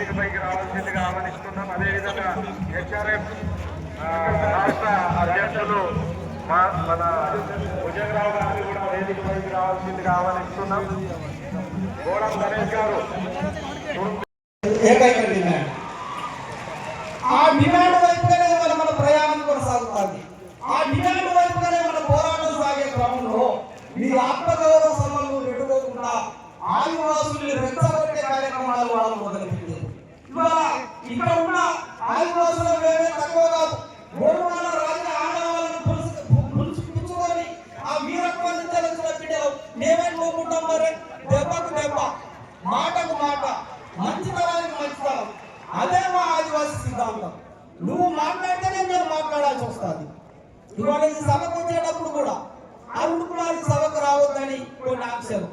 వేదికపైకి రావాల్సిందిగా ఆహ్వానిస్తున్నాం. అదేవిధంగా హెచ్ఆర్ఎఫ్ రాష్ట్ర అధ్యక్షులు మన భుజంగరావు గారిని కూడా వేదికపైకి రావాల్సిందిగా ఆహ్వానిస్తున్నాం. గోడం గణేష్ గారు ఆ డిమాండ్ వైపుగానే మన ప్రయాణం కొనసాగుతుంది. ఆ డిమాండ్ వైపుగానే మన పోరాటం సాగే క్రమంలో మీ ఆత్మగౌరవ సభలు పెట్టుకోకుండా ఆదివాసుల్ని రెచ్చగొట్టే కార్యక్రమాలు వాళ్ళు మొదలుపెట్టారు. ఇవాళ ఇక్కడ ఉన్న ఆదివాసుల వేరే తక్కువ కాదు. గోరువాల రాజ్య ఆడవాళ్ళను పుచ్చుకొని ఆ వీరత్వాన్ని తెలిసిన బిడ్డలు మేమే కోరుకుంటాం. మరి దెబ్బకు దెబ్బ, మాటకు మాట, మంచితనానికి మంచితనం, అదే మా ఆదివాసీ సిద్ధాంతం. నువ్వు మాట్లాడితేనే నేను మాట్లాడాల్సి వస్తుంది. ఇవాళ ఈ సభకు వచ్చేటప్పుడు కూడా అరుణ్ కుమార్ సభకు రావద్దని కొన్ని ఆంక్షలు.